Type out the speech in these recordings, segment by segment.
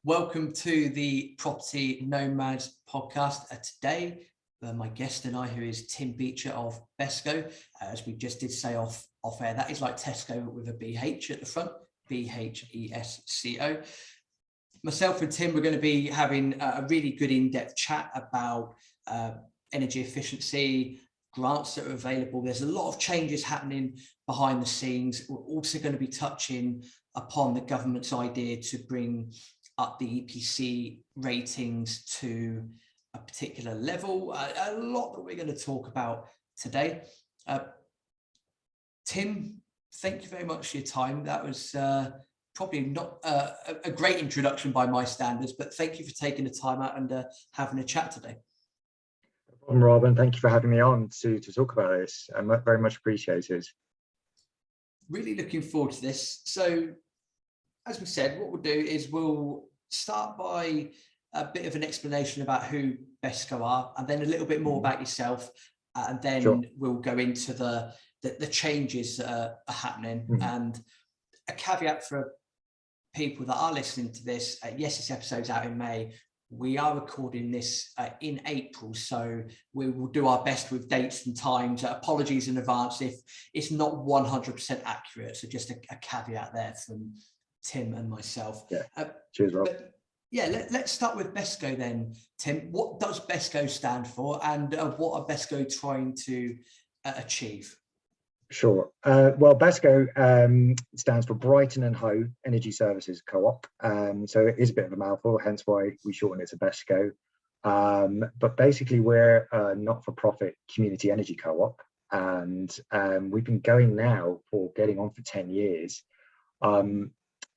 Welcome to the Property Nomads Podcast. Today, my guest and I, who is Tim Beecher of Besco, as we just did say off air, that is like Tesco with a BH at the front, BHESCO. Myself and Tim, we're going to be having a really good in-depth chat about energy efficiency, grants that are available. There's a lot of changes happening behind the scenes. We're also going to be touching upon the government's idea to bring up the EPC ratings to a particular level. A lot that we're going to talk about today. Tim, thank you very much for your time. That was probably not a great introduction by my standards, but thank you for taking the time out and having a chat today. Robin, thank you for having me on to talk about this. I'm very much appreciated. Really looking forward to this. So, as we said, what we'll do is we'll start by a bit of an explanation about who Besco are, and then a little bit more about yourself, and then we'll go into the changes that are happening. And a caveat for people that are listening to this, yes, this episode's out in May. We are recording this in April, so we will do our best with dates and times. Apologies in advance if it's not 100% accurate. So just a caveat there from Tim and myself. Yeah. Cheers, Rob. Let's start with Besco then, Tim. What does Besco stand for, and what are Besco trying to achieve? Sure. Well, Besco stands for Brighton and Hove Energy Services Co-op. So it is a bit of a mouthful, hence why we shorten it to Besco. But basically, we're a not-for-profit community energy co-op, and we've been going now for getting on for 10 years.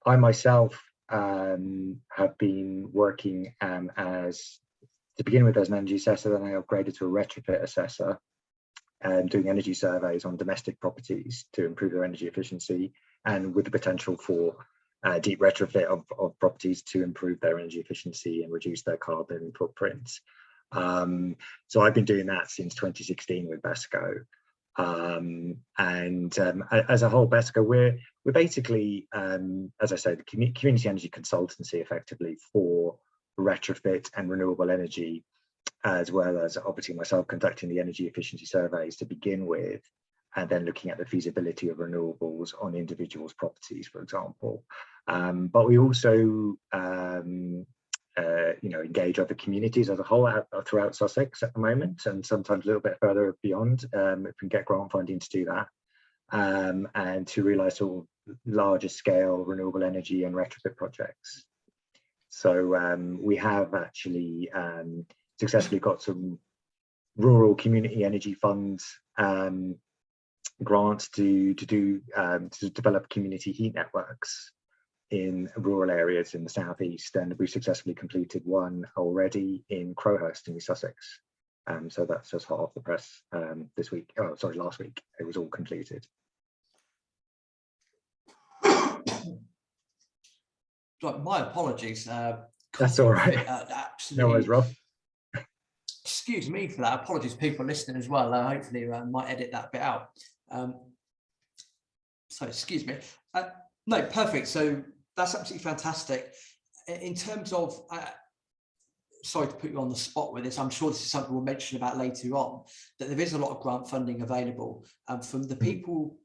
I myself have been working to begin with as an energy assessor, then I upgraded to a retrofit assessor, doing energy surveys on domestic properties to improve their energy efficiency, and with the potential for deep retrofit of properties to improve their energy efficiency and reduce their carbon footprint. So I've been doing that since 2016 with Besco. As a whole, Besco, we're basically, as I said, community energy consultancy effectively for retrofit and renewable energy, as well as obviously myself conducting the energy efficiency surveys to begin with, and then looking at the feasibility of renewables on individuals' properties, for example. But we also engage other communities as a whole throughout Sussex at the moment, and sometimes a little bit further beyond if we can get grant funding to do that, and to realise sort of larger scale renewable energy and retrofit projects. So we have actually successfully got some rural community energy funds grants to develop community heat networks in rural areas in the southeast, and we successfully completed one already in Crowhurst in Sussex. So that's just hot off the press last week. It was all completed. My apologies. That's all right. Absolutely. No worries, Rob. Excuse me for that. Apologies, people listening as well. Hopefully, might edit that bit out. So, excuse me. No, perfect. So that's absolutely fantastic. In terms of, sorry to put you on the spot with this, I'm sure this is something we'll mention about later on, that there is a lot of grant funding available from the people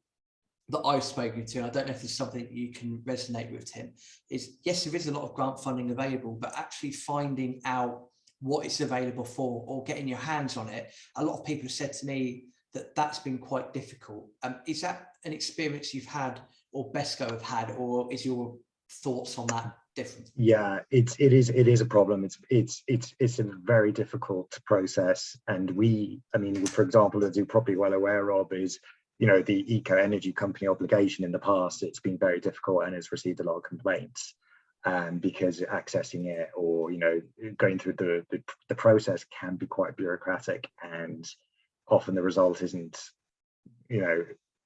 that I've spoken to. I don't know if there's something you can resonate with, Tim, is yes, there is a lot of grant funding available, but actually finding out what it's available for or getting your hands on it. A lot of people have said to me that that's been quite difficult. Is that an experience you've had or Besco have had, or is your thoughts on that different? Yeah, it is a problem. It's a very difficult process, and for example, as you're probably well aware of, is the eco energy company obligation in the past. It's been very difficult and has received a lot of complaints because accessing it or going through the process can be quite bureaucratic, and often the result isn't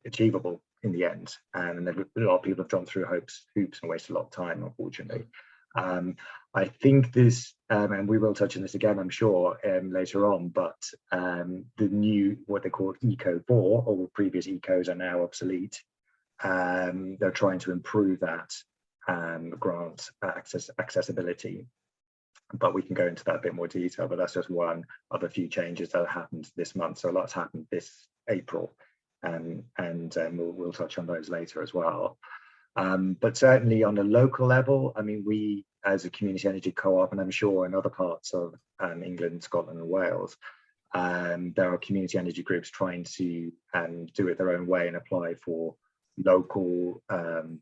achievable in the end, and a lot of people have gone through hoops and wasted a lot of time, unfortunately. I think this, and we will touch on this again, I'm sure, later on, but the new, what they call Eco 4, or previous Ecos are now obsolete. They're trying to improve that grant accessibility. But we can go into that a bit more detail, but that's just one of a few changes that happened this month. So a lot's happened this April, and we'll touch on those later as well. But certainly on a local level, I mean, we as a community energy co-op, and I'm sure in other parts of England, Scotland and Wales, there are community energy groups trying to do it their own way and apply for local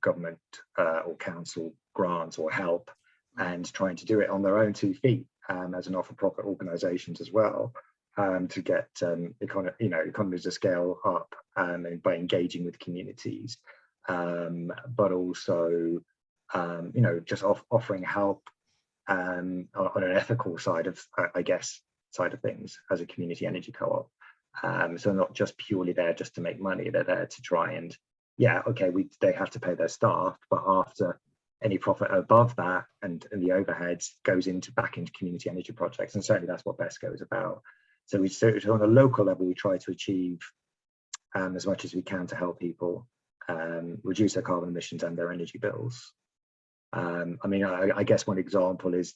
government or council grants or help, and trying to do it on their own 2 feet as an not-for-profit organisations as well, to get economies of scale up by engaging with communities, but also just offering help on an ethical side of things as a community energy co-op. So not just purely there just to make money, they're there to try and they have to pay their staff, but after any profit above that and the overheads goes back into community energy projects, and certainly that's what Besco is about. So on a local level, we try to achieve as much as we can to help people reduce their carbon emissions and their energy bills. I guess one example is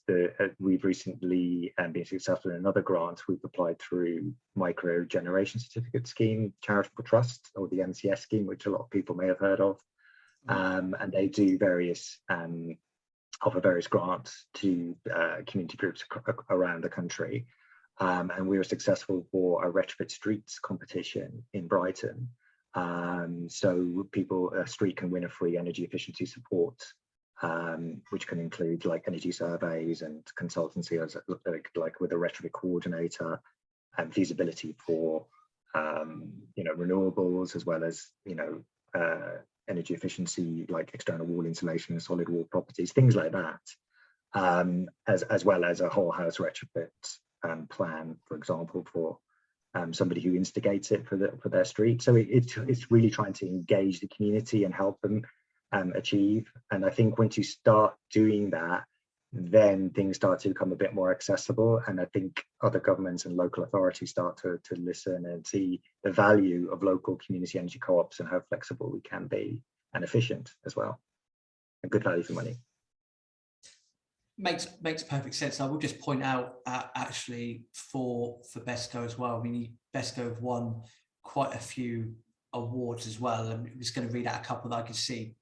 we've recently been successful in another grant. We've applied through Micro Generation Certificate Scheme, Charitable Trust, or the MCS scheme, which a lot of people may have heard of. And they do offer various grants to community groups around the country. And we were successful for a retrofit streets competition in Brighton. So a street can win a free energy efficiency support, which can include like energy surveys and consultancy, like with a retrofit coordinator, and feasibility for renewables, as well as energy efficiency like external wall insulation and solid wall properties, things like that, as well as a whole house retrofit plan, for example, for somebody who instigates it for their street. So it's really trying to engage the community and help them achieve. And I think once you start doing that, then things start to become a bit more accessible. And I think other governments and local authorities start to listen and see the value of local community energy co-ops and how flexible we can be and efficient as well, and good value for money. Makes perfect sense. I will just point out actually for Besco as well. I mean, Besco have won quite a few awards as well. I'm just going to read out a couple that I can see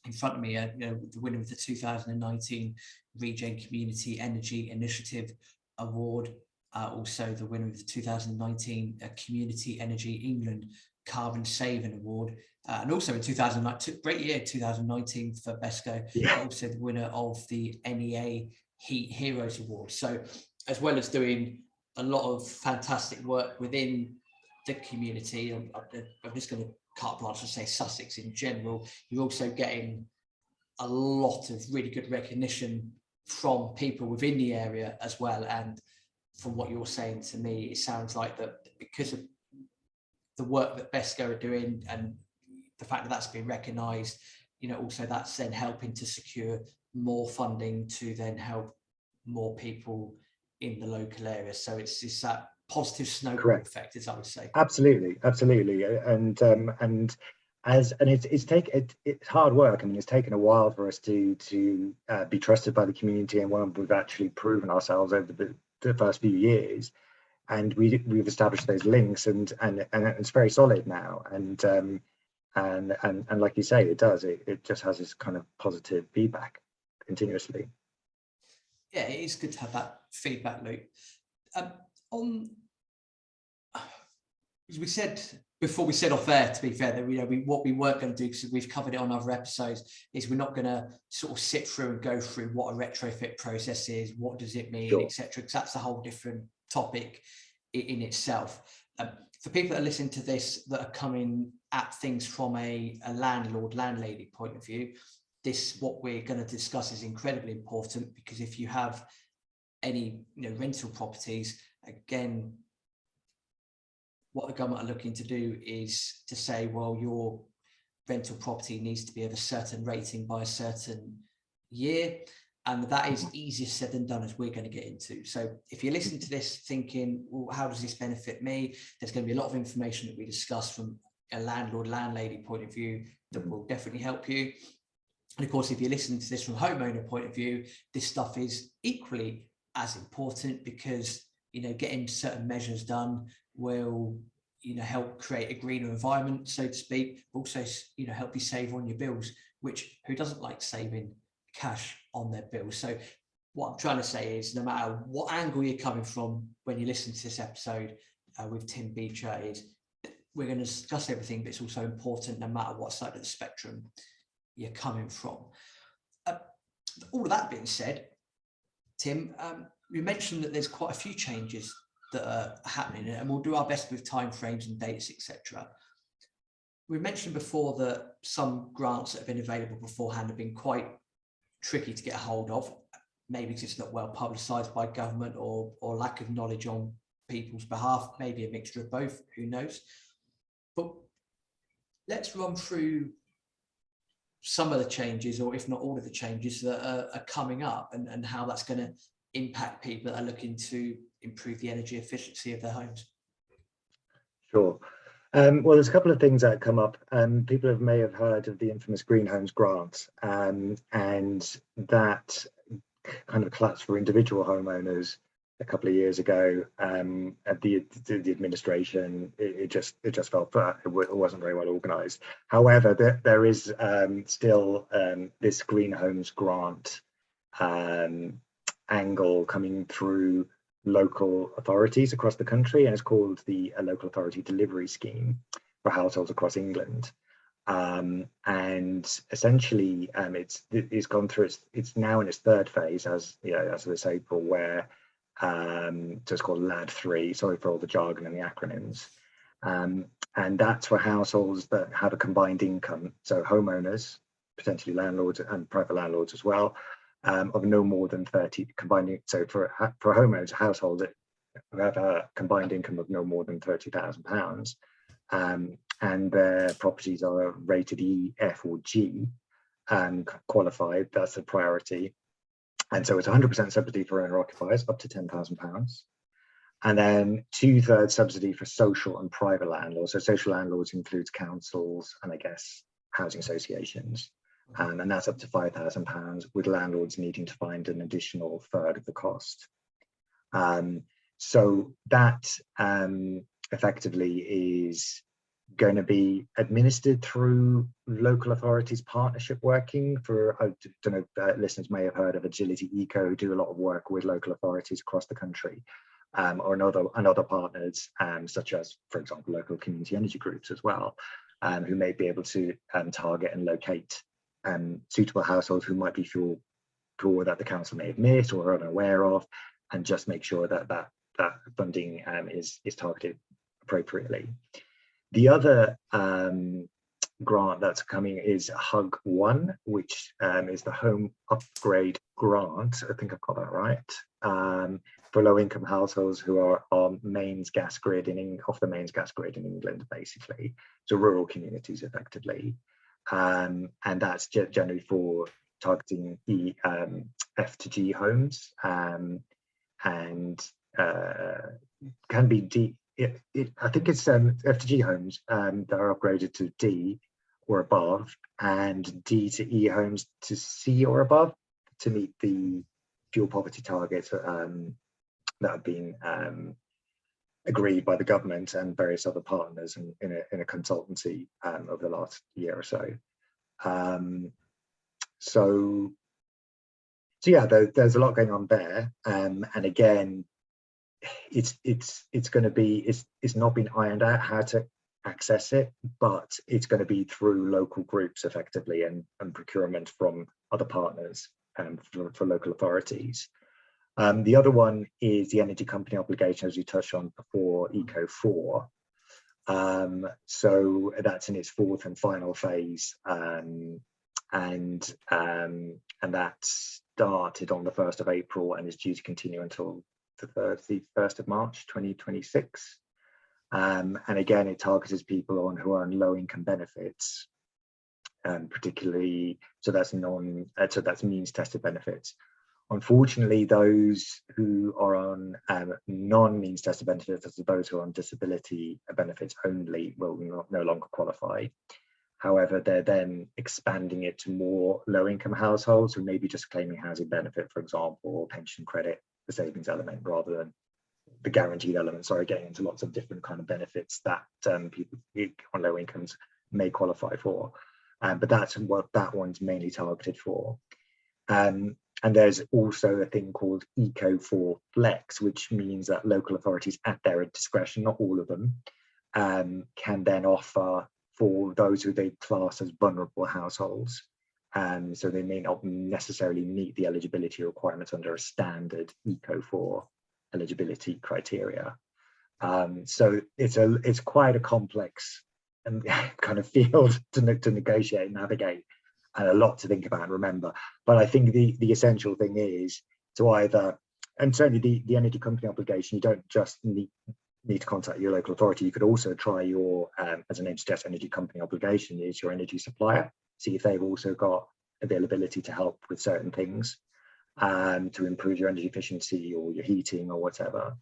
in front of me. The winner of the 2019 Regen Community Energy Initiative Award, also the winner of the 2019 Community Energy England Carbon Saving Award, and also in 2019, great year 2019 for Besco, also the winner of the NEA Heat Heroes Award. So as well as doing a lot of fantastic work within the community, I'm just going to carte blanche and say Sussex in general, you're also getting a lot of really good recognition from people within the area as well. And from what you're saying to me, it sounds like that because of the work that Besco are doing and the fact that that's been recognised, also that's then helping to secure more funding to then help more people in the local area. So it's that positive snowball effect, as I would say. Absolutely, and it's hard work. I mean, it's taken a while for us to be trusted by the community, and when we've actually proven ourselves over the first few years, and we've established those links, and it's very solid now, and like you say, it just has this kind of positive feedback continuously. Yeah, it is good to have that feedback loop. As we said before, we said off air, to be fair, that what we weren't going to do, because we've covered it on other episodes, is we're not going to sort of sit through and go through what a retrofit process is, what does it mean, etc. Because that's a whole different topic in itself. For people that are listening to this that are coming at things from a landlady point of view, what we're going to discuss is incredibly important, because if you have any rental properties, again, what the government are looking to do is to say, well, your rental property needs to be of a certain rating by a certain year. And that is easier said than done, as we're going to get into. So if you listen to this thinking, well, how does this benefit me? There's going to be a lot of information that we discuss from a landlady point of view that will definitely help you. And of course, if you listen to this from a homeowner point of view, this stuff is equally as important, because, getting certain measures done will, help create a greener environment, so to speak, but also, help you save on your bills, which who doesn't like saving cash on their bills? So what I'm trying to say is, no matter what angle you're coming from when you listen to this episode with Tim Beecher, is we're going to discuss everything, but it's also important no matter what side of the spectrum you're coming from. All of that being said, Tim, you mentioned that there's quite a few changes that are happening, and we'll do our best with timeframes and dates, etc. We mentioned before that some grants that have been available beforehand have been quite tricky to get a hold of, maybe because it's not well publicised by government, or lack of knowledge on people's behalf, maybe a mixture of both, who knows. But let's run through some of the changes, or if not all of the changes that are coming up, and how that's going to impact people that are looking to improve the energy efficiency of their homes. Sure. Well, there's a couple of things that come up. People may have heard of the infamous Green Homes Grant, and that kind of collapsed for individual homeowners a couple of years ago. At the administration, it just fell flat. It wasn't very well organised. However, there is still this Green Homes Grant angle coming through local authorities across the country, and it's called the Local Authority Delivery Scheme for households across England. And essentially, it's gone through. It's now in its third phase, as of this April, where so it's called LAD 3. Sorry for all the jargon and the acronyms. And that's for households that have a combined income, so homeowners, potentially landlords and private landlords as well, of no more than 30 combined. So for homeowners, households who have a combined income of no more than £30,000, and their properties are rated E, F, or G, qualified. That's a priority. And so it's 100% subsidy for owner occupiers up to £10,000, and then 2/3 subsidy for social and private landlords. So social landlords includes councils and I guess housing associations, and that's up to £5,000, with landlords needing to find an additional third of the cost. So that effectively is going to be administered through local authorities partnership working for, I don't know, listeners may have heard of Agility Eco, who do a lot of work with local authorities across the country, or other partners, such as, for example, local community energy groups as well, who may be able to target and locate suitable households who might be fuel poor that the council may have missed or are unaware of, and just make sure that that funding is targeted appropriately. The other grant that's coming is HUG 1, which is the Home Upgrade Grant. I think I've got that right. For low-income households who are on mains gas grid off the mains gas grid in England, basically, so rural communities, effectively, and that's generally for targeting the F to G homes, and can be D. I think it's F to G homes that are upgraded to D or above, and D to E homes to C or above, to meet the fuel poverty targets that have been agreed by the government and various other partners in a consultancy over the last year or so. So yeah, there's a lot going on there, and again, it's going to be, it's not been ironed out how to access it, but it's going to be through local groups effectively, and procurement from other partners for local authorities. The other one is the energy company obligation, as we touched on before, Eco 4. So that's in its fourth and final phase, and that started on the 1st of April and is due to continue until the 1st of March 2026. And again, it targets people who are on low income benefits, particularly, so that's means tested benefits. Unfortunately, those who are on non-means tested benefits, as those who are on disability benefits only, will no longer qualify. However, they're then expanding it to more low-income households who may be just claiming housing benefit, for example, or pension credit, the savings element, rather than the guaranteed element. Sorry, getting into lots of different kind of benefits that people on low incomes may qualify for. But that's what that one's mainly targeted for. And there's also a thing called Eco4 Flex, which means that local authorities at their discretion, not all of them, can then offer for those who they class as vulnerable households. So they may not necessarily meet the eligibility requirements under a standard Eco4 eligibility criteria. So it's quite a complex and kind of field to negotiate and navigate, and a lot to think about and remember. But I think the essential thing is to either, and certainly the energy company obligation, you don't just need to contact your local authority. You could also try your, as the name suggests, energy company obligation is your energy supplier. See if they've also got availability to help with certain things, to improve your energy efficiency or your heating or whatever.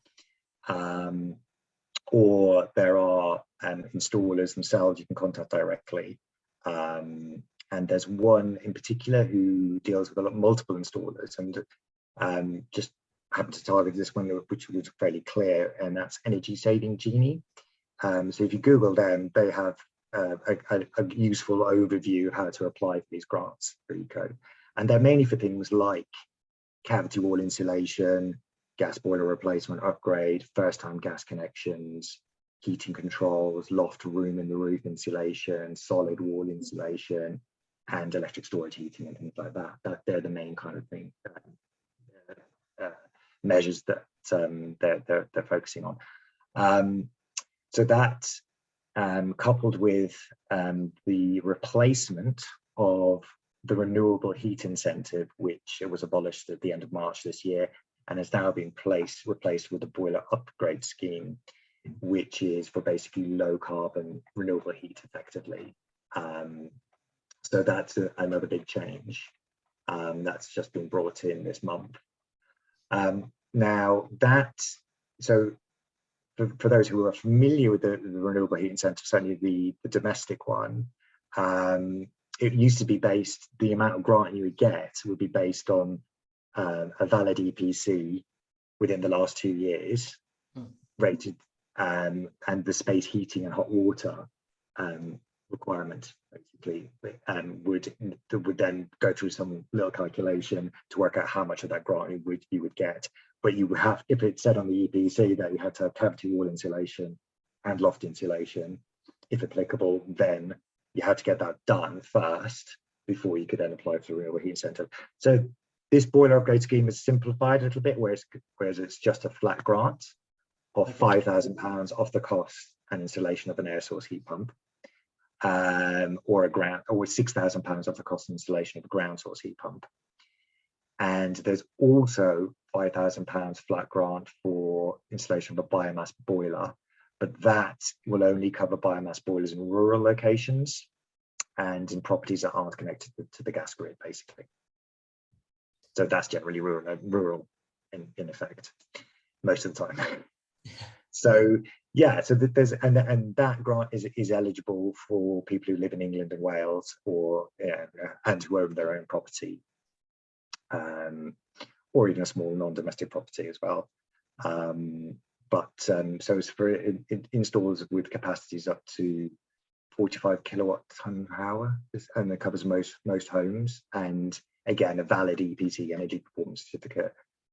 Or there are installers themselves you can contact directly. And there's one in particular who deals with multiple installers, and just happened to target this one, which was fairly clear, and that's Energy Saving Genie. So if you Google them, they have a useful overview of how to apply for these grants for eco. And they're mainly for things like cavity wall insulation, gas boiler replacement upgrade, first-time gas connections, heating controls, loft room in the roof insulation, solid wall insulation, and electric storage heating and things like that. They're the main kind of thing, measures that they're focusing on. So that, coupled with the replacement of the renewable heat incentive, which was abolished at the end of March this year, and has now been replaced with the boiler upgrade scheme, which is for basically low carbon renewable heat effectively. So that's another big change that's just been brought in this month. Now so for those who are familiar with the renewable heat incentive, certainly the domestic one, it used to be based, the amount of grant you would get would be based on a valid EPC within the last 2 years, rated, and the space heating and hot water requirement basically, would then go through some little calculation to work out how much of that grant you would get. But you would have, if it said on the EPC that you had to have cavity wall insulation and loft insulation, if applicable, then you had to get that done first before you could then apply for the renewable heat incentive. So this boiler upgrade scheme is simplified a little bit, whereas it's just a flat grant of £5,000 off the cost and installation of an air source heat pump, or £6,000 off the cost and installation of a ground source heat pump. And there's also £5,000 flat grant for installation of a biomass boiler, but that will only cover biomass boilers in rural locations and in properties that aren't connected to the gas grid, basically. So that's generally rural in effect, most of the time. So yeah, so there's and that grant is eligible for people who live in England and Wales, or and who own their own property, or even a small non-domestic property as well. So it's for installs with capacities up to 45 kilowatt/hour, and it covers most homes, and again a valid EPC, energy performance certificate,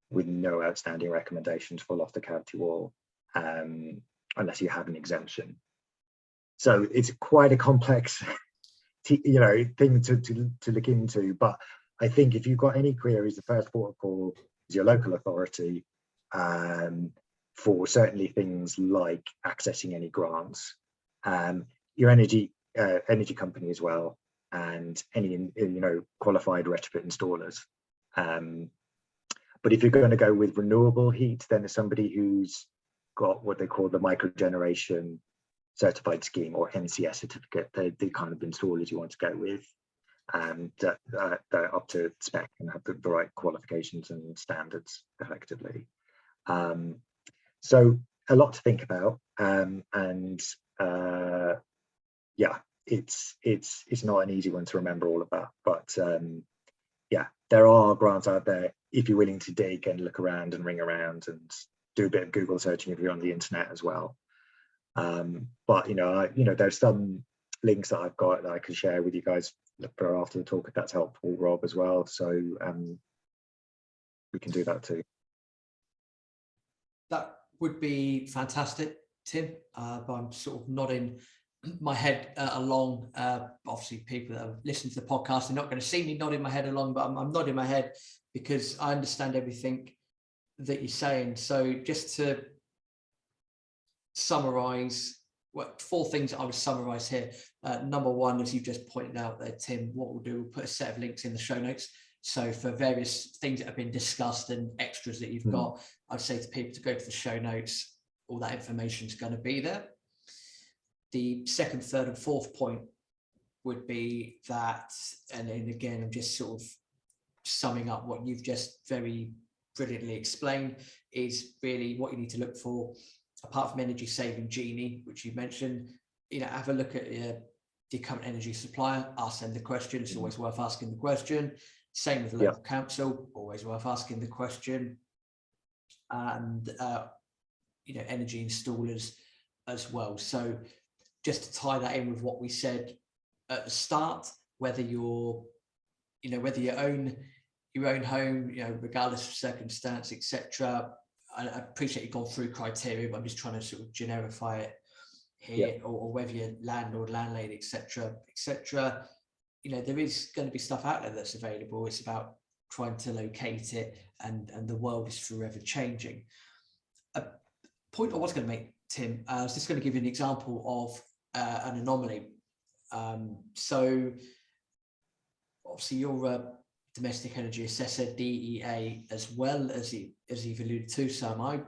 with no outstanding recommendations for loft or cavity wall, unless you have an exemption. So it's quite a complex thing to look into, but I think if you've got any queries, the first port of call is your local authority, for certainly things like accessing any grants, your energy company as well, and any qualified retrofit installers. But if you're going to go with renewable heat, then there's somebody who's got what they call the microgeneration certified scheme, or NCS certificate. They're the kind of installers you want to go with, and they're up to spec and have the right qualifications and standards effectively. So a lot to think about, yeah, it's not an easy one to remember all of that. But yeah, there are grants out there if you're willing to dig and look around and ring around and do a bit of Google searching if you're on the internet as well. But there's some links that I've got that I can share with you guys for after the talk if that's helpful, Rob, as well. So we can do that too. That would be fantastic, Tim. But I'm sort of nodding my head along. Obviously, people that have listened to the podcast are not going to see me nodding my head along, but I'm nodding my head because I understand everything that you're saying. So just to summarize, 4 things that I would summarize here. Number one, as you just pointed out there, Tim, what we'll do, we'll put a set of links in the show notes. So for various things that have been discussed and extras that you've got, I'd say to people to go to the show notes. All that information is going to be there. The second, third, and fourth point would be that, and again, I'm just sort of summing up what you've just very brilliantly explained, is really what you need to look for. Apart from energy saving Genie, which you mentioned, have a look at your current energy supplier, ask them the question. It's always worth asking the question. Same with the local council, always worth asking the question. And energy installers as well. So just to tie that in with what we said at the start, whether you own your own home, regardless of circumstance, etc. I appreciate you've gone through criteria, but I'm just trying to sort of generify it here, or whether you're landlord, landlady, etc., etc. There is going to be stuff out there that's available. It's about trying to locate it, and the world is forever changing. A point I was going to make, Tim, I was just going to give you an example of an anomaly. So obviously you're a domestic energy assessor, DEA, as well as you've alluded to, so am I.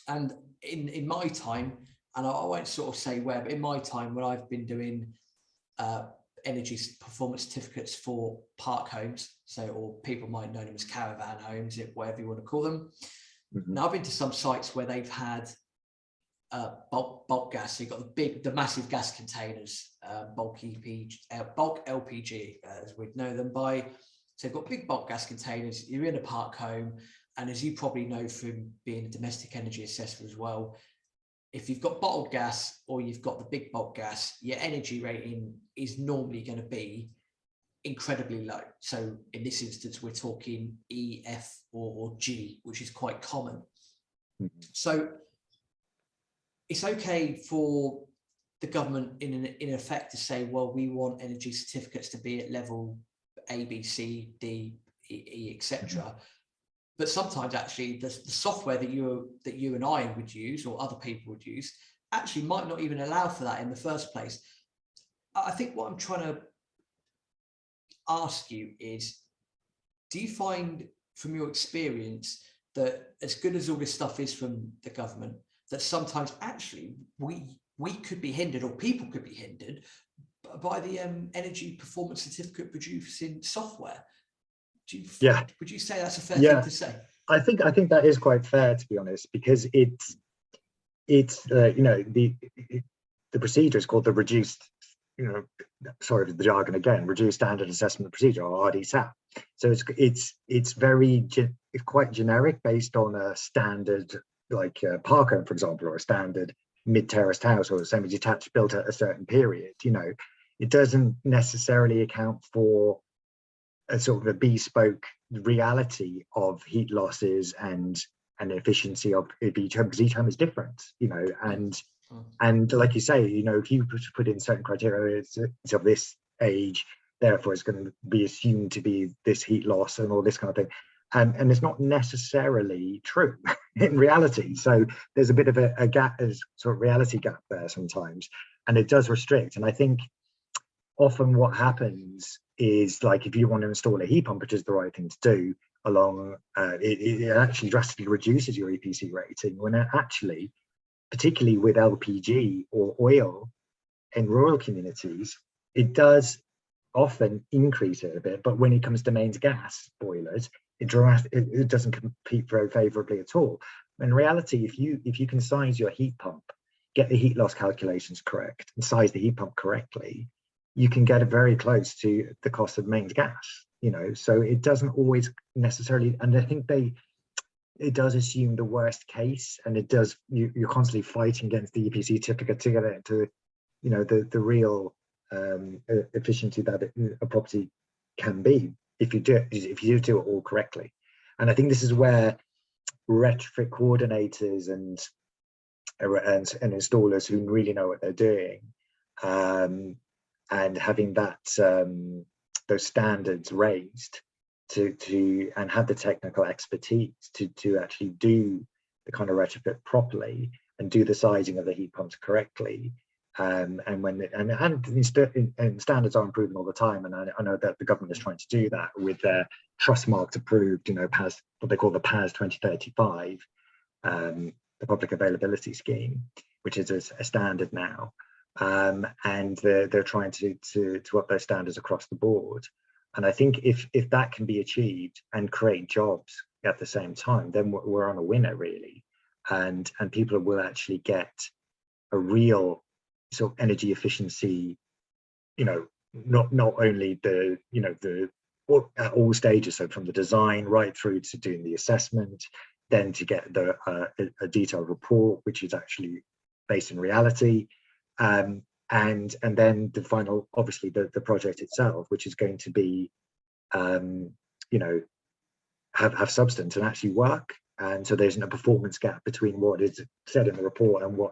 And in my time, and I won't sort of say where, but in my time when I've been doing energy performance certificates for park homes, or people might know them as caravan homes, whatever you want to call them. Now I've been to some sites where they've had bulk gas. So you've got the massive gas containers, bulk LPG, as we'd know them by. So you've got big bulk gas containers. You're in a park home, and as you probably know from being a domestic energy assessor as well, if you've got bottled gas or you've got the big bulk gas, your energy rating is normally going to be incredibly low. So in this instance, we're talking E, F, or G, which is quite common. So it's okay for the government in effect to say, well, we want energy certificates to be at level A, B, C, D, E, etc. But sometimes actually the software that you and I would use, or other people would use, actually might not even allow for that in the first place. I think what I'm trying to ask you is, do you find from your experience that as good as all this stuff is from the government, that sometimes actually we could be hindered, or people could be hindered by the energy performance certificate producing software? Would you say that's a fair thing to say? I think that is quite fair, to be honest, because it's the procedure is called the reduced, sorry for the jargon again, reduced standard assessment procedure, or RDSAP. So it's quite generic, based on a standard, like park home, for example, or a standard mid-terraced house or a semi-detached built at a certain period. It doesn't necessarily account for a sort of a bespoke reality of heat losses and efficiency of each home, because each home is different, and like you say, if you put in certain criteria, it's of this age, therefore it's going to be assumed to be this heat loss and all this kind of thing, and it's not necessarily true in reality. So there's a bit of a gap, a sort of reality gap there sometimes, and it does restrict. And I think often what happens is, like, if you want to install a heat pump, which is the right thing to do, it actually drastically reduces your EPC rating, when it actually, particularly with LPG or oil in rural communities, it does often increase it a bit. But when it comes to mains gas boilers, it doesn't compete very favorably at all. In reality, if you can size your heat pump get the heat loss calculations correct and size the heat pump correctly, you can get it very close to the cost of mains gas, so it doesn't always necessarily, and I think it does assume the worst case, and it does, you're constantly fighting against the EPC certificate to get it to, the real efficiency that a property can be if you do it all correctly. And I think this is where retrofit coordinators and installers who really know what they're doing, and having that those standards raised and have the technical expertise to actually do the kind of retrofit properly and do the sizing of the heat pumps correctly. And standards are improving all the time, and I know that the government is trying to do that with their trust marked approved, PAS, what they call the PAS 2035, the public availability scheme, which is a standard now, and they're trying to up those standards across the board. And I think if that can be achieved and create jobs at the same time, then we're on a winner, really, and people will actually get a real sort of energy efficiency, not only at all stages, so from the design right through to doing the assessment, then to get a detailed report which is actually based in reality, and then the final, obviously the project itself, which is going to be have substance and actually work. And so there isn't a performance gap between what is said in the report and what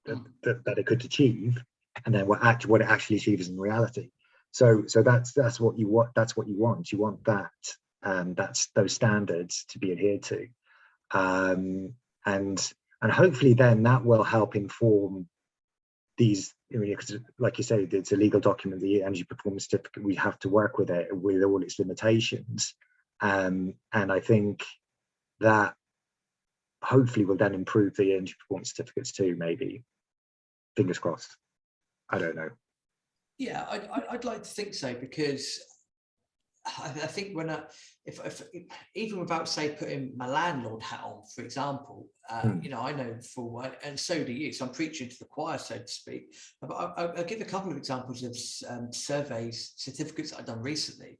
that it could achieve, and then what it actually achieves in reality. So that's what you want. That's what you want. You want that, that's those standards to be adhered to, and hopefully then that will help inform these. Because like you say, it's a legal document, the energy performance certificate. We have to work with it with all its limitations, and I think that hopefully will then improve the energy performance certificates too, maybe. Fingers crossed. I don't know. Yeah, I'd like to think so, because I think if even without, say, putting my landlord hat on, for example, I know full well, and so do you, so I'm preaching to the choir, so to speak. But I'll give a couple of examples of surveys, certificates that I've done recently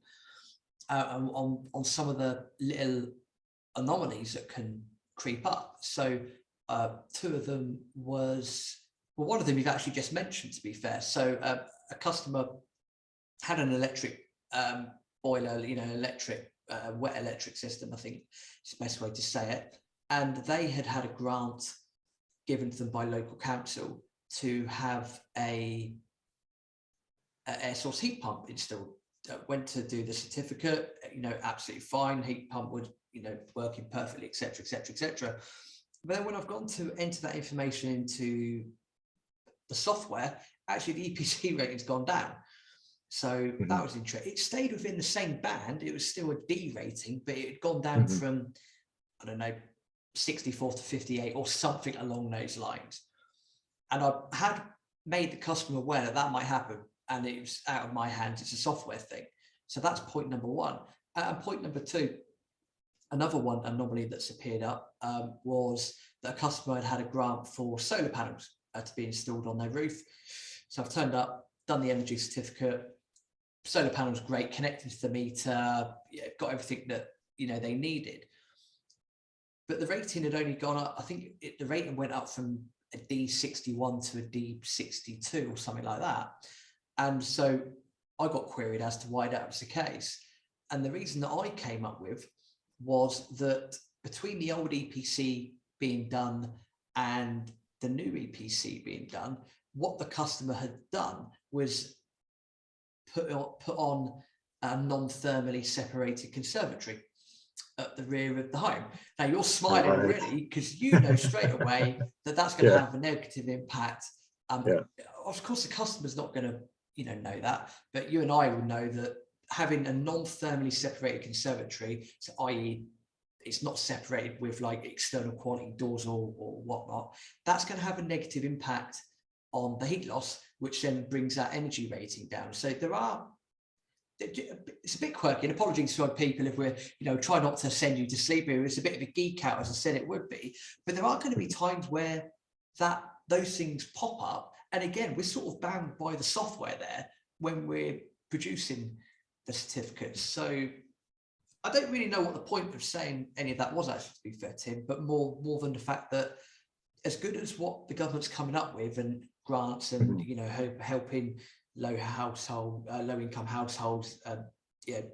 on some of the little anomalies that can creep up. So two of them was, well, one of them you've actually just mentioned, to be fair. So a customer had an electric boiler, electric wet electric system, I think is the best way to say it, and they had a grant given to them by local council to have a air source heat pump installed. Went to do the certificate, absolutely fine, heat pump would, working perfectly, etc., etc., etc. But then when I've gone to enter that information into the software, actually the EPC rating's gone down. So that was interesting. It stayed within the same band. It was still a D rating, but it had gone down from, 64 to 58 or something along those lines. And I had made the customer aware that might happen, and it was out of my hands. It's a software thing. So that's point number one. And point number two, another one anomaly that's appeared up was that a customer had a grant for solar panels to be installed on their roof. So I've turned up, done the energy certificate, solar panels, great, connected to the meter, got everything that they needed. But the rating had only gone up. I think the rating went up from a D61 to a D62 or something like that. And so I got queried as to why that was the case. And the reason that I came up with was that between the old EPC being done and the new EPC being done, what the customer had done was put on a non-thermally separated conservatory at the rear of the home. Now you're smiling already, because straight away that that's going to have a negative impact. Of course, the customer's not going to know that, but you and I will know that having a non-thermally separated conservatory, so i.e. it's not separated with like external quality doors or whatnot, that's going to have a negative impact on the heat loss, which then brings that energy rating down. So it's a bit quirky, and apologies to people if we're, try not to send you to sleep here. It's a bit of a geek out, as I said it would be, but there are going to be times where that those things pop up. And again, we're sort of bound by the software there when we're producing the certificates. So I don't really know what the point of saying any of that was, actually, to be fair, Tim, but more than the fact that as good as what the government's coming up with and grants and, you know, helping low income households,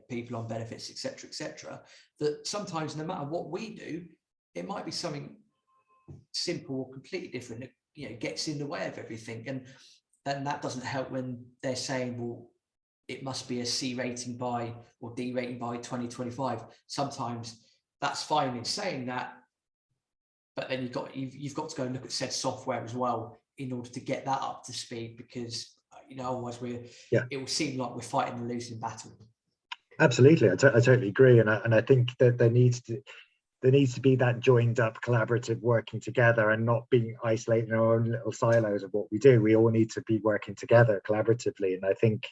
people on benefits, etc., that sometimes no matter what we do, it might be something simple or completely different that, you know, gets in the way of everything. And then that doesn't help when they're saying, well, it must be a C rating by or D rating by 2025. Sometimes that's fine in saying that, but then you've got to go and look at said software as well in order to get that up to speed, because, you know, otherwise it will seem like we're fighting a losing battle. Absolutely, I totally agree, and I think that there needs to be that joined up collaborative working together and not being isolated in our own little silos of what we do. We all need to be working together collaboratively, and I think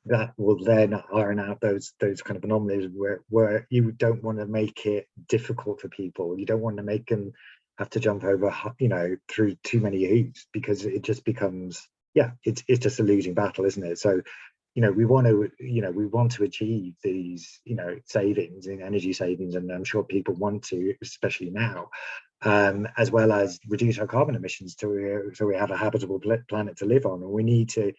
that will then iron out those kind of anomalies where you don't want to make it difficult for people. You don't want to make them have to jump over, you know, through too many hoops, because it just becomes, it's just a losing battle, isn't it? So, you know, we want to achieve these, you know, savings in energy savings, and I'm sure people want to, especially now, as well as reduce our carbon emissions so we have a habitable planet to live on. And we need to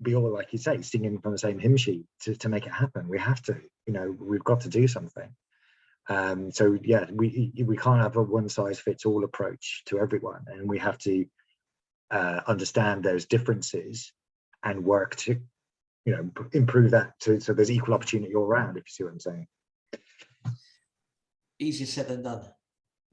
be all, like you say, singing from the same hymn sheet to make it happen. We have to, you know, we've got to do something. So yeah, we can't have a one size fits all approach to everyone, and we have to understand those differences and work to, you know, improve that so there's equal opportunity all around, if you see what I'm saying. Easier said than done.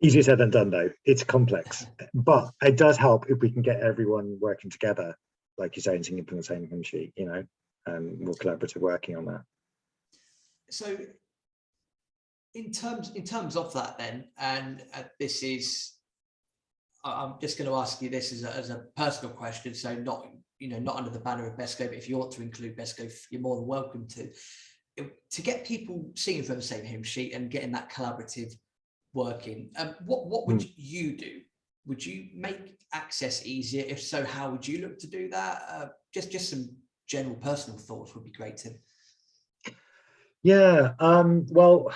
Easier said than done, though. It's complex, but it does help if we can get everyone working together, like you say, and singing from the same hymn sheet, you know, more collaborative working on that. So in terms of that then, and this is, I'm just going to ask you this as a personal question, so not under the banner of BHESCo, but if you want to include BHESCo, you're more than welcome to get people singing from the same hymn sheet and getting that collaborative working. What would you do? Would you make access easier? If so, how would you look to do that? Just some general personal thoughts would be great, Tim. Yeah. Well,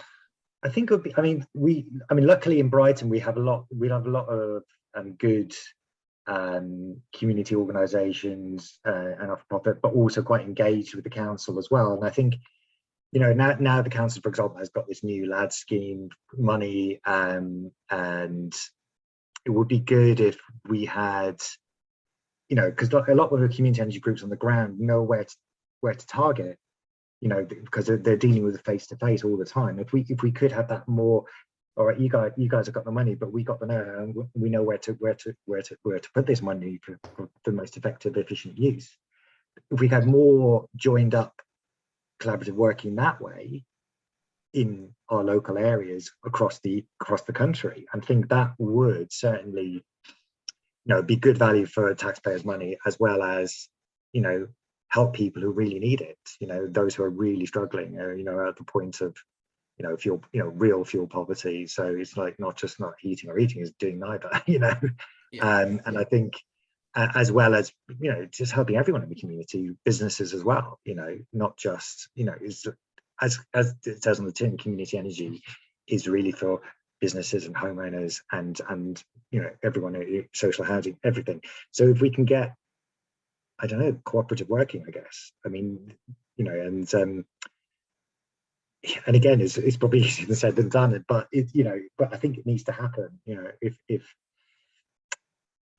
I think it would be. Luckily in Brighton we have a lot of good community organisations and not-for-profit, but also quite engaged with the council as well. And I think, you know, now the council, for example, has got this new lad scheme money, and it would be good if we had, you know, because a lot of the community energy groups on the ground know where to target, you know, because they're dealing with face-to-face all the time. If we could have that more, all right, you guys have got the money, but we got the know-how, and we know where to put this money for the most effective, efficient use. If we had more joined up collaborative working that way in our local areas across the country, I think that would certainly, you know, be good value for taxpayers' money, as well as, you know, help people who really need it, you know, those who are really struggling, you know, at the point of, you know, fuel, you know, real fuel poverty. So it's like not eating or eating, is doing neither, you know. I think as well as, you know, just helping everyone in the community, businesses as well, you know, not just, you know, is as it says on the tin, community energy is really for businesses and homeowners and you know, everyone, social housing, everything. So if we can get, I don't know, cooperative working, I guess, I mean, you know, and again, it's probably easier said than done, but I think it needs to happen. You know, if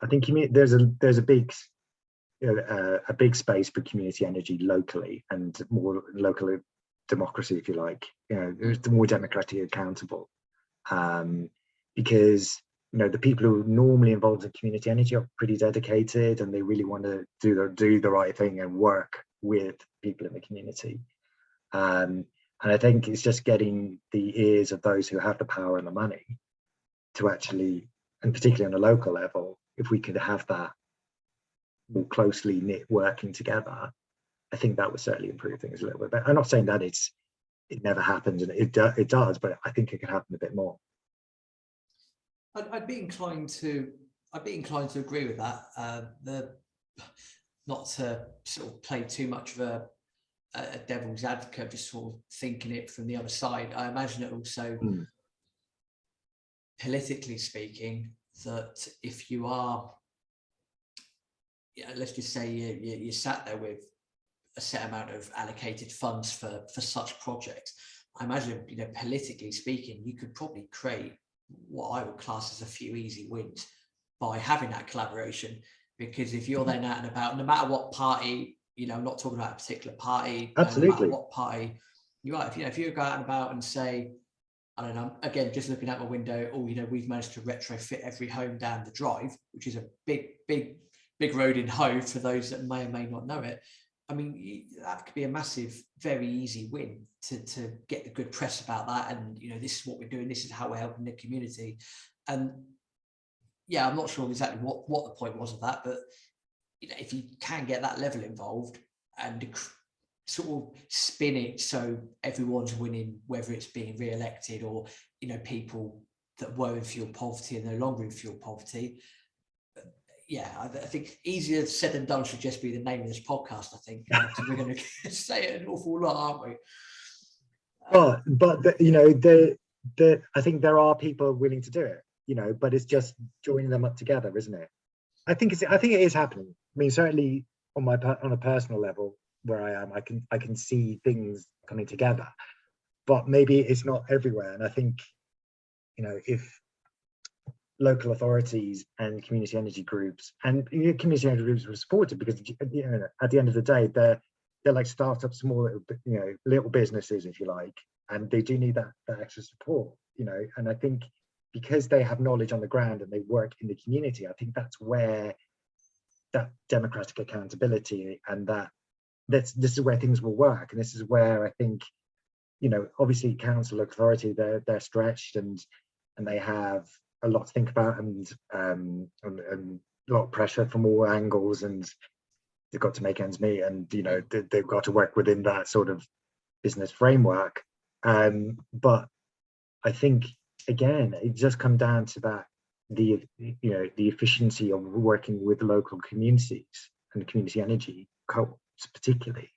I think there's a big, you know, a big space for community energy locally, and more local democracy, if you like. You know, there's more democratically accountable, because, you know, the people who are normally involved in community energy are pretty dedicated, and they really want to do the right thing and work with people in the community. And I think it's just getting the ears of those who have the power and the money to actually, and particularly on a local level, if we could have that more closely knit working together, I think that would certainly improve things a little bit. But I'm not saying that it never happens, and it does, but I think it could happen a bit more. I'd be inclined to I'd be inclined to agree with that. Not to sort of play too much of a devil's advocate, just sort of thinking it from the other side. I imagine it also, politically speaking, that if you are, let's just say you sat there with a set amount of allocated funds for such projects, I imagine, politically speaking, you could probably create what I would class as a few easy wins by having that collaboration. Because if you're then out and about, no matter what party, I'm not talking about a particular party, Absolutely. no matter what party you are, if you go out and about and say, I don't know, again, just looking out my window, we've managed to retrofit every home down the drive, which is a big road in Hove for those that may or may not know it. I mean, that could be a massive, very easy win to get the good press about that. And, this is what we're doing. This is how we're helping the community. And yeah, I'm not sure exactly what the point was of that, but if you can get that level involved and sort of spin it so everyone's winning, whether it's being re-elected or people that were in fuel poverty and no longer in fuel poverty. Yeah, I think easier said than done should just be the name of this podcast. I think we're going to say it an awful lot, aren't we? But I think there are people willing to do it. But it's just joining them up together, isn't it? I think it is happening. I mean, certainly on a personal level where I am, I can see things coming together, but maybe it's not everywhere. And I think, if local authorities and community energy groups community energy groups were supported, because at the end of the day, they're like startup, small little businesses, if you like, and they do need that extra support. And I think, because they have knowledge on the ground and they work in the community, I think that's where that democratic accountability and this is where things will work. And this is where I think, obviously council authority, they're stretched and they have a lot to think about and a lot of pressure from all angles, and they've got to make ends meet, and they've got to work within that sort of business framework. But I think, again, it just comes down to that, the efficiency of working with local communities and community energy co-ops, particularly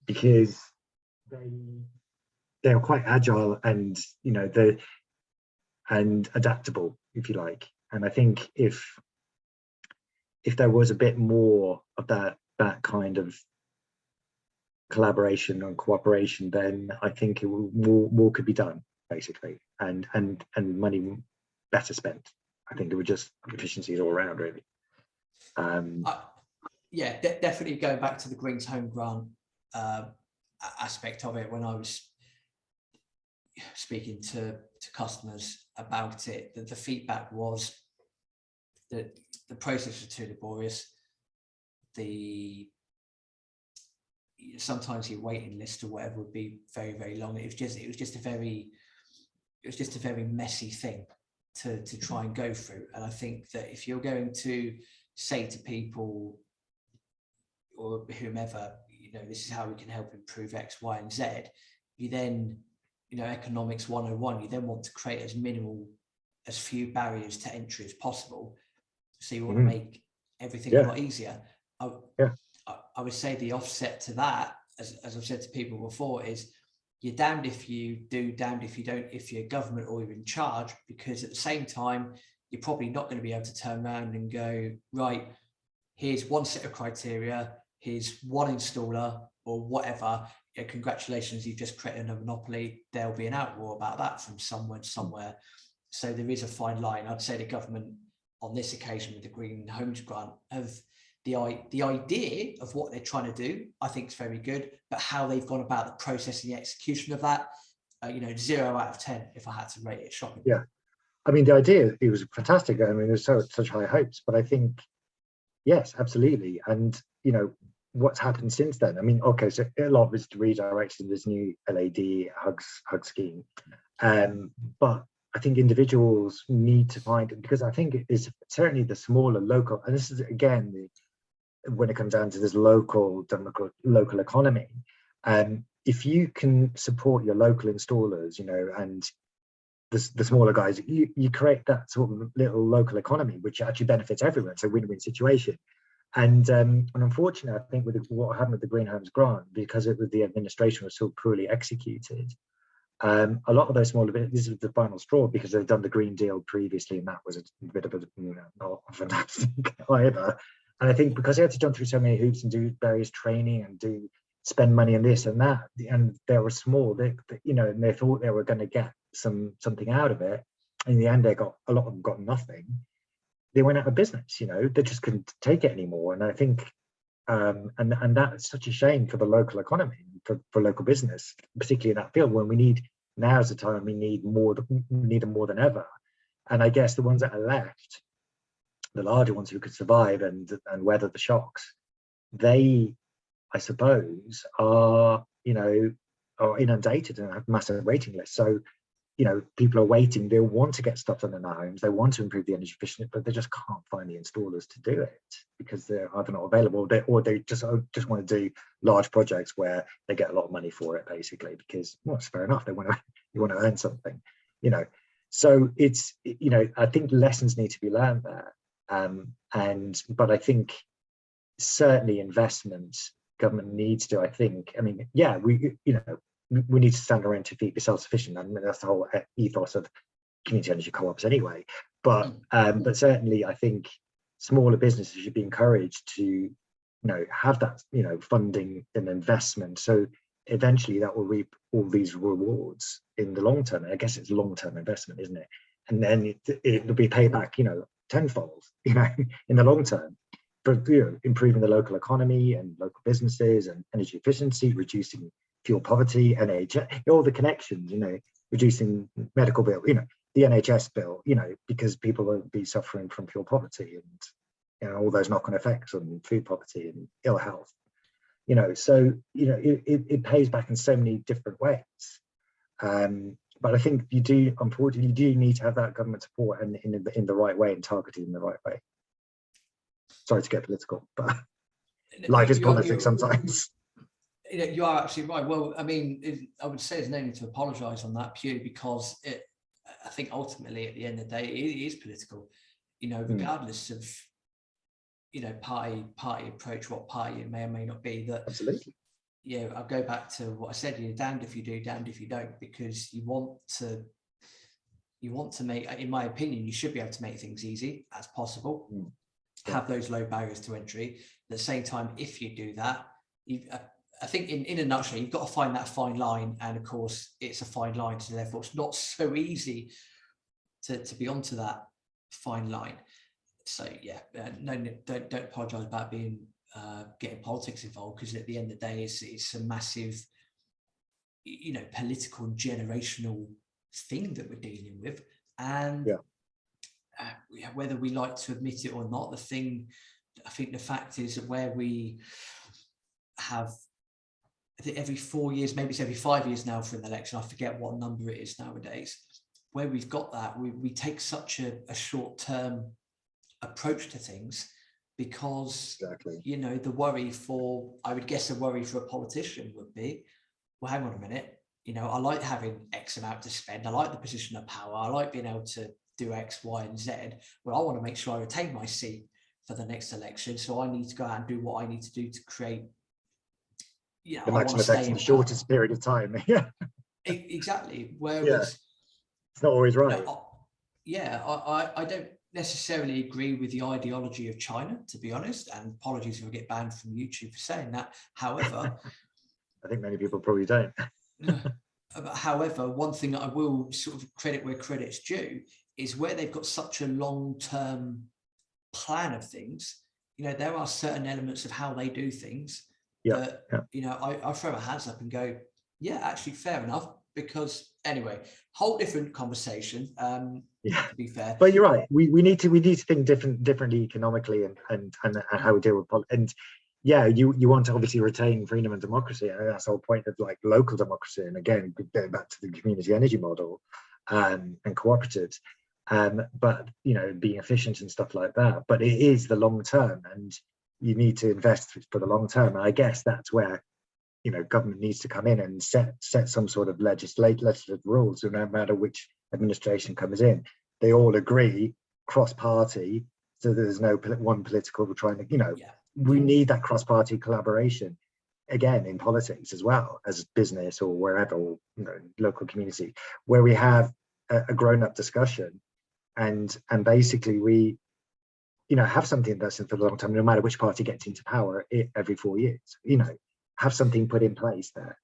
because they're quite agile and and adaptable, if you like. And I think if there was a bit more of that kind of collaboration and cooperation, then I think more could be done, basically, and money better spent. I think it would just efficiencies all around, really. Definitely going back to the Greens Home Grant aspect of it, when I was speaking to customers about it, the feedback was that the process was too laborious. Sometimes your waiting list or whatever would be very, very long. It was just a very messy thing to try and go through. And I think that if you're going to say to people or whomever, this is how we can help improve X, Y, and Z, you then, economics 101, you then want to create as few barriers to entry as possible. So you want to make everything a lot easier. I would say the offset to that, as I've said to people before, is you're damned if you do, damned if you don't, if you're government or you're in charge, because at the same time, you're probably not going to be able to turn around and go, right, here's one set of criteria, here's one installer or whatever. Congratulations, you've just created a monopoly. There'll be an outroar about that from someone somewhere. So there is a fine line. I'd say the government on this occasion with the Green Homes Grant have the idea of what they're trying to do, I think is very good, but how they've gone about the process and the execution of that, 0 out of 10 if I had to rate it, shocking. Yeah, I mean, the idea, it was fantastic. I mean, there's such high hopes, but I think, yes, absolutely. And what's happened since then? I mean, okay, so a lot of it's redirected in this new LAD hug scheme, but I think individuals need to find, because I think it is certainly the smaller local, and this is again when it comes down to this local economy, if you can support your local installers, and the smaller guys, you create that sort of little local economy, which actually benefits everyone. It's a win-win situation. And unfortunately, I think with what happened with the Green Homes Grant, because the administration was so poorly executed, a lot of those smaller businesses, this is the final straw, because they've done the Green Deal previously, and that was a bit of a, not fantastic either. And I think because they had to jump through so many hoops and do various training and spend money on this and that, and they were small, and they thought they were going to get something out of it. In the end, a lot of them got nothing. They went out of business. They just couldn't take it anymore. And I think, and that's such a shame for the local economy, for local business, particularly in that field, when now's the time we need them more than ever. And I guess the ones that are left, the larger ones who could survive and weather the shocks, they, I suppose, are inundated and have massive waiting lists. So people are waiting. They want to get stuff done in their homes. They want to improve the energy efficiency, but they just can't find the installers to do it because they're either not available, or they just want to do large projects where they get a lot of money for it, basically, because, well, it's fair enough. They want to earn something, So it's, I think lessons need to be learned there. But I think certainly investments, government needs to, we need to stand on our own 2 feet, be self-sufficient. I mean, that's the whole ethos of community energy co-ops anyway. But certainly, I think smaller businesses should be encouraged to, have that, funding and investment. So eventually, that will reap all these rewards in the long term. And I guess it's long-term investment, isn't it? And then it'll be payback, tenfold, in the long term. For improving the local economy and local businesses and energy efficiency, reducing fuel poverty, NHS, all the connections, reducing medical bill, the NHS bill, because people will be suffering from fuel poverty and, all those knock-on effects on food poverty and ill health, so, it pays back in so many different ways. But I think unfortunately, you do need to have that government support and in the right way and targeted in the right way. Sorry to get political, but life is politics sometimes. You are absolutely right. Well, I mean, I would say there's no need to apologise on that, purely because I think ultimately at the end of the day, it is political, regardless of, party approach, what party it may or may not be. That absolutely. Yeah, I'll go back to what I said. You're damned if you do, damned if you don't, because you want to make, in my opinion, you should be able to make things easy as possible. Have those low barriers to entry. At the same time, if you do that, I think in a nutshell, you've got to find that fine line, and of course, it's a fine line, so therefore, it's not so easy to be onto that fine line. So yeah, no, don't apologise about getting politics involved, because at the end of the day, it's a massive, political and generational thing that we're dealing with, and whether we like to admit it or not, I think the fact is that where we have, I think every 4 years, maybe it's every 5 years now for an election, I forget what number it is nowadays, where we've got that, we take such a short-term approach to things, because the worry I would guess a worry for a politician would be, well, hang on a minute, I like having X amount to spend, I like the position of power, I like being able to do X, Y, and Z. Well, I want to make sure I retain my seat for the next election, so I need to go out and do what I need to do to create the maximum effect in the shortest period of time. Exactly. Whereas it's not always right. I don't necessarily agree with the ideology of China, to be honest, and apologies if I get banned from YouTube for saying that. However, I think many people probably don't. However, one thing that I will sort of credit where credit's due is where they've got such a long-term plan of things. There are certain elements of how they do things that, I throw my hands up and go, yeah, actually fair enough, because anyway, whole different conversation, to be fair. But you're right. We need to think differently economically and how we deal with politics. And you want to obviously retain freedom and democracy, and that's the whole point of like local democracy. And again, going back to the community energy model and cooperatives, but being efficient and stuff like that. But it is the long term, and you need to invest for the long term. And I guess that's where government needs to come in and set some sort of legislative rules, so no matter which administration comes in, they all agree cross-party, so there's no one political trying to, we need that cross-party collaboration, again, in politics as well as business or wherever, or local community, where we have a grown-up discussion and basically we have something that's in for a long time, no matter which party gets into power every 4 years, have something put in place there.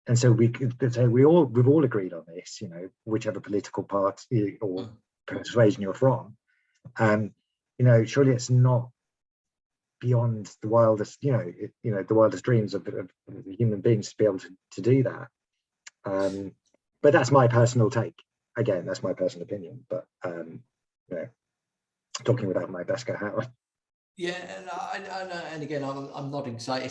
And so we could say we've all agreed on this, whichever political party or persuasion you're from. Surely it's not beyond the wildest, the wildest dreams of human beings to be able to do that. But that's my personal take. Again, that's my personal opinion. But talking without my Besco hat on. Yeah, and again, I'm nodding. So I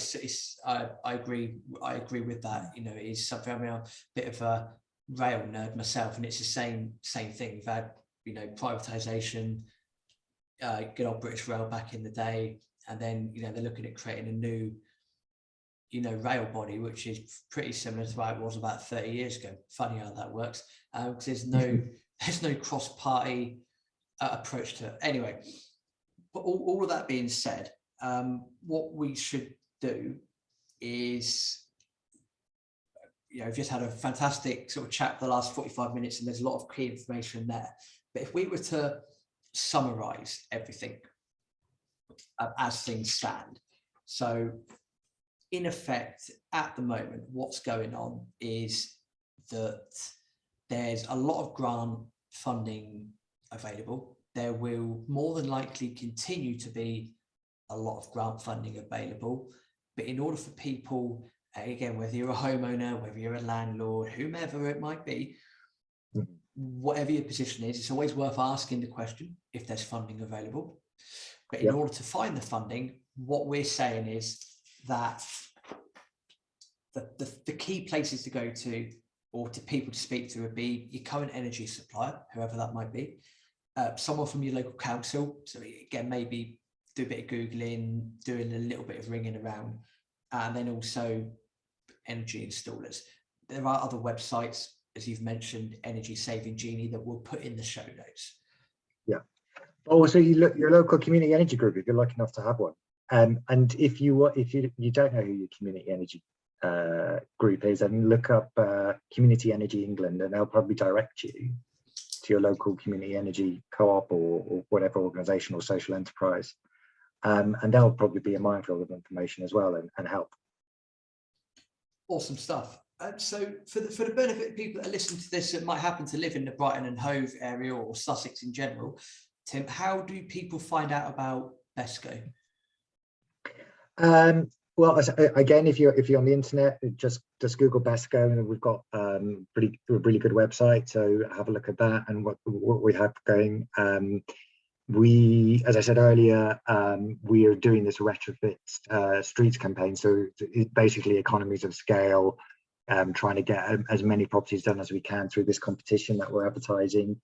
agree with that. It is something. I'm a bit of a rail nerd myself, and it's the same thing. We've had privatisation, good old British Rail back in the day, and then they're looking at creating a new rail body, which is pretty similar to how it was about 30 years ago. Funny how that works, because there's no cross-party approach to it. Anyway. But all of that being said, what we should do is, we've just had a fantastic sort of chat for the last 45 minutes, and there's a lot of key information there. But if we were to summarize everything as things stand, so in effect, at the moment, what's going on is that there's a lot of grant funding available. There will more than likely continue to be a lot of grant funding available. But in order for people, again, whether you're a homeowner, whether you're a landlord, whomever it might be, whatever your position is, it's always worth asking the question if there's funding available. But in order to find the funding, what we're saying is that the key places to go to, or to people to speak to, would be your current energy supplier, whoever that might be. Someone from your local council. So again, maybe do a bit of Googling, doing a little bit of ringing around, and then also energy installers. There are other websites, as you've mentioned, Energy Saving Genie, that we'll put in the show notes. Yeah. Also, your local community energy group, if you're lucky enough to have one. And if you don't know who your community energy group is, and look up Community Energy England, and they'll probably direct you to your local community energy co-op or whatever organisation or social enterprise, and they'll probably be a minefield of information as well and help. Awesome stuff. So for the benefit of people that are listening to this that might happen to live in the Brighton and Hove area or Sussex in general, Tim, how do people find out about Besco? Well, again, if you're on the internet, just Google Besco, and we've got a really good website. So have a look at that and what we have going. As I said earlier, we are doing this retrofit streets campaign. So it's basically economies of scale, trying to get as many properties done as we can through this competition that we're advertising.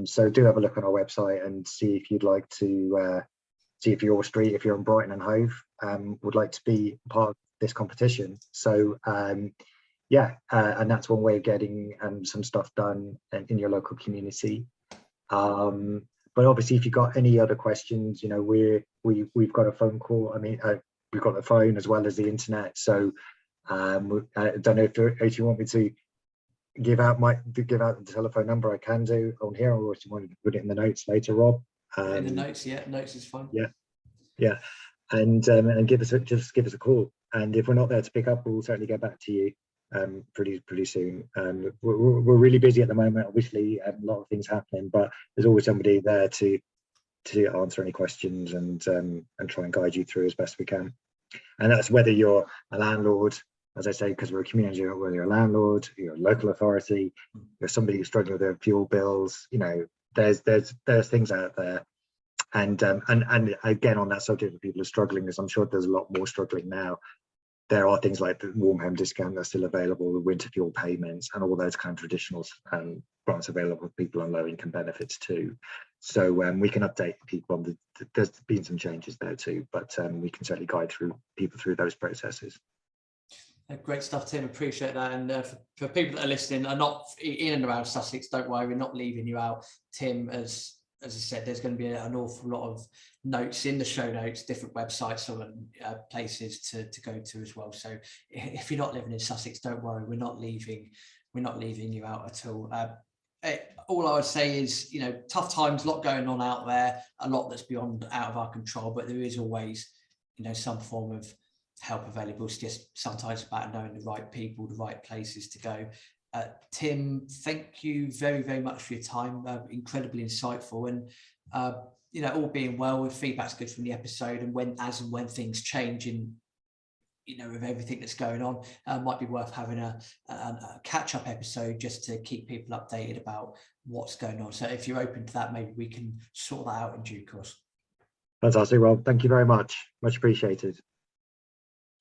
So do have a look on our website and see if you'd like to. See if your street, if you're in Brighton and Hove, would like to be part of this competition. So and that's one way of getting some stuff done in your local community. But obviously, if you've got any other questions, we've got a phone call. I mean, we've got the phone as well as the internet. So I don't know if you want me to give out the telephone number. I can do on here, or if you want to put it in the notes later, Rob. In the notes, notes is fine. And give us a call, and if we're not there to pick up, we'll certainly get back to you pretty soon. We're really busy at the moment, obviously, a lot of things happening, but there's always somebody there to answer any questions and try and guide you through as best we can. And that's whether you're a landlord, as I say, because we're a community, whether you're a landlord, you're a local authority, you're somebody who's struggling with their fuel bills, there's things out there, and again, on that subject of people are struggling, as I'm sure there's a lot more struggling now, there are things like the warm home discount that's still available, the winter fuel payments, and all those kind of traditional grants available for people on low income benefits too. So we can update people on there's been some changes there too, but we can certainly guide people through those processes. Great stuff, Tim. Appreciate that. And for people that are listening, are not in and around Sussex, don't worry, we're not leaving you out. Tim, as I said, there's going to be an awful lot of notes in the show notes, different websites or places to go to as well. So if you're not living in Sussex, don't worry, we're not leaving you out at all. All I would say is, tough times, a lot going on out there, a lot that's out of our control, but there is always, some form of help available. It's just sometimes about knowing the right people, the right places to go. Tim, thank you very, very much for your time. Incredibly insightful, and all being well, with feedback's good from the episode, and when things change in with everything that's going on, might be worth having a catch-up episode just to keep people updated about what's going on. So if you're open to that, maybe we can sort that out in due course. Fantastic. Well, thank you very much. Much appreciated.